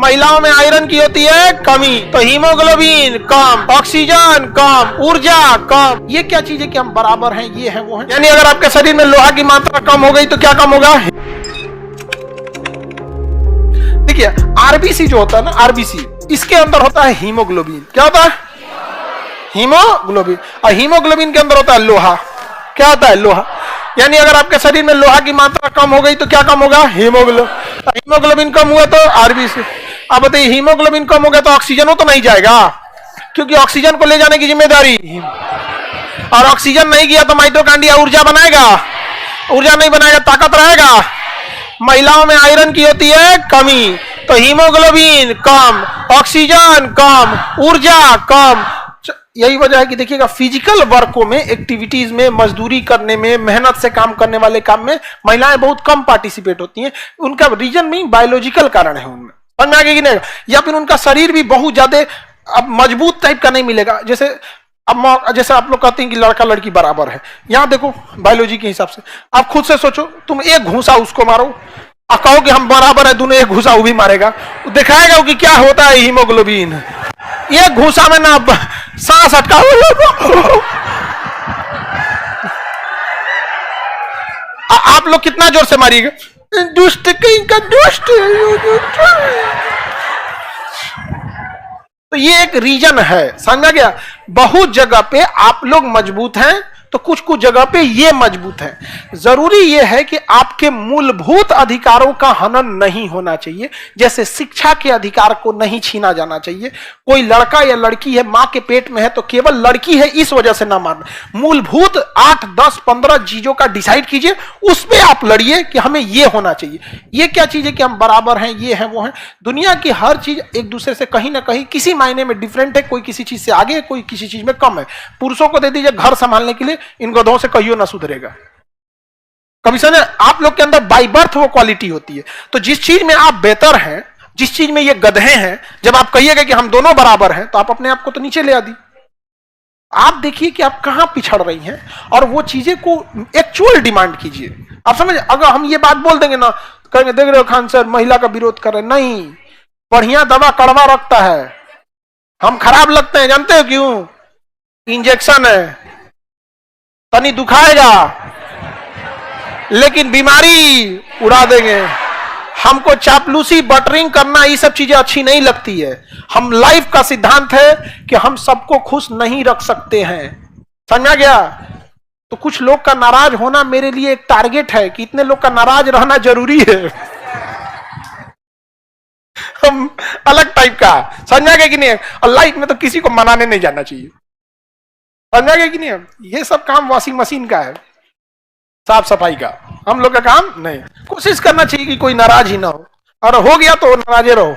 महिलाओं में आयरन की होती है कमी, तो हीमोग्लोबिन कम, ऑक्सीजन कम, ऊर्जा कम। ये क्या चीज है कि हम बराबर हैं, ये है वो है। यानी अगर आपके शरीर में लोहा की मात्रा कम हो गई तो क्या कम होगा? देखिए आरबीसी जो होता है ना, आरबीसी, इसके अंदर होता है हीमोग्लोबिन। क्या होता है? हीमोग्लोबिन। और हीमोग्लोबिन के अंदर होता है लोहा। क्या होता है? लोहा। यानी अगर आपके शरीर में लोहा की मात्रा कम हो गई तो क्या कम होगा? हीमोग्लोबिन। हीमोग्लोबिन कम हुआ तो आरबीसी। अब बताइए हीमोग्लोबिन कम हो गया तो ऑक्सीजन तो नहीं जाएगा, क्योंकि ऑक्सीजन को ले जाने की जिम्मेदारी, और ऑक्सीजन नहीं गया तो माइटोकॉन्ड्रिया ऊर्जा बनाएगा, ऊर्जा नहीं बनाएगा ताकत रहेगा। महिलाओं में आयरन की होती है कमी, तो हीमोग्लोबिन कम, ऑक्सीजन कम, ऊर्जा कम। यही वजह है कि देखिएगा फिजिकल वर्कों में, एक्टिविटीज में, मजदूरी करने में, मेहनत से काम करने वाले काम में महिलाएं बहुत कम पार्टिसिपेट होती हैं। उनका रीजन में बायोलॉजिकल कारण है उनमें, समझ में आगे कि नहीं? या फिर उनका शरीर भी बहुत ज्यादा अब मजबूत टाइप का नहीं मिलेगा। जैसे आप लोग कहते हैं कि लड़का लड़की बराबर है, यहां देखो बायोलॉजी के हिसाब से आप खुद से सोचो, तुम एक घूसा उसको मारो और कहो कि हम बराबर है दोनों, एक घूसा वो भी मारेगा, दिखाएगा कि क्या होता है हीमोग्लोबिन। एक घूसा में ना सांस अटका, आप लोग कितना जोर से मारिएगा, दुष्ट कहीं का दुष्ट। तो ये एक रीजन है, समझा गया? बहुत जगह पे आप लोग मजबूत हैं तो कुछ कुछ जगह पे ये मजबूत है। जरूरी ये है कि आपके मूलभूत अधिकारों का हनन नहीं होना चाहिए। जैसे शिक्षा के अधिकार को नहीं छीना जाना चाहिए। कोई लड़का या लड़की है, मां के पेट में है तो केवल लड़की है इस वजह से ना मारना। मूलभूत 8, 10, 15 चीजों का डिसाइड कीजिए, उस पे आप लड़िए कि हमें ये होना चाहिए। ये क्या चीज है कि हम बराबर हैं, ये है वो है। दुनिया की हर चीज एक दूसरे से कहीं ना कहीं किसी मायने में डिफरेंट है। कोई किसी चीज से आगे है, कोई किसी चीज में कम है। पुरुषों को दे दीजिए घर संभालने के लिए, इन गधों से कहियो ना सुधरेगा। कभी समझे? आप लोग के अंदर बाय बर्थ वो क्वालिटी होती है। तो जिस चीज में आप बेहतर हैं, जिस चीज में ये गधे हैं, जब आप कहिएगा कि हम दोनों बराबर हैं तो आप अपने आप को तो नीचे ले आ दी। आप देखिए कि आप कहां पिछड़ रही हैं और वो चीजें को एक्चुअल डिमांड कीजिए। आप समझ, अगर हम ये बात बोल देंगे ना, कहेंगे देख रहे हो खान सर महिला का विरोध कर रहे, नहीं, बढ़िया दवा कड़वा रखता है, हम खराब लगते हैं, जानते हो क्यों? इंजेक्शन है, तनी दुखाएगा लेकिन बीमारी उड़ा देंगे। हमको चापलूसी, बटरिंग करना, ये सब चीजें अच्छी नहीं लगती है। हम लाइफ का सिद्धांत है कि हम सबको खुश नहीं रख सकते हैं, समझा गया? तो कुछ लोग का नाराज होना मेरे लिए एक टारगेट है कि इतने लोग का नाराज रहना जरूरी है। हम अलग टाइप का, समझा गया कि नहीं? और लाइफ में तो किसी को मनाने नहीं जाना चाहिए, समझा गया कि नहीं? ये सब काम वॉशिंग मशीन का है, साफ सफाई का, हम लोग का काम नहीं। कोशिश करना चाहिए कि कोई नाराज ही ना हो, और हो गया तो नाराजे रहो।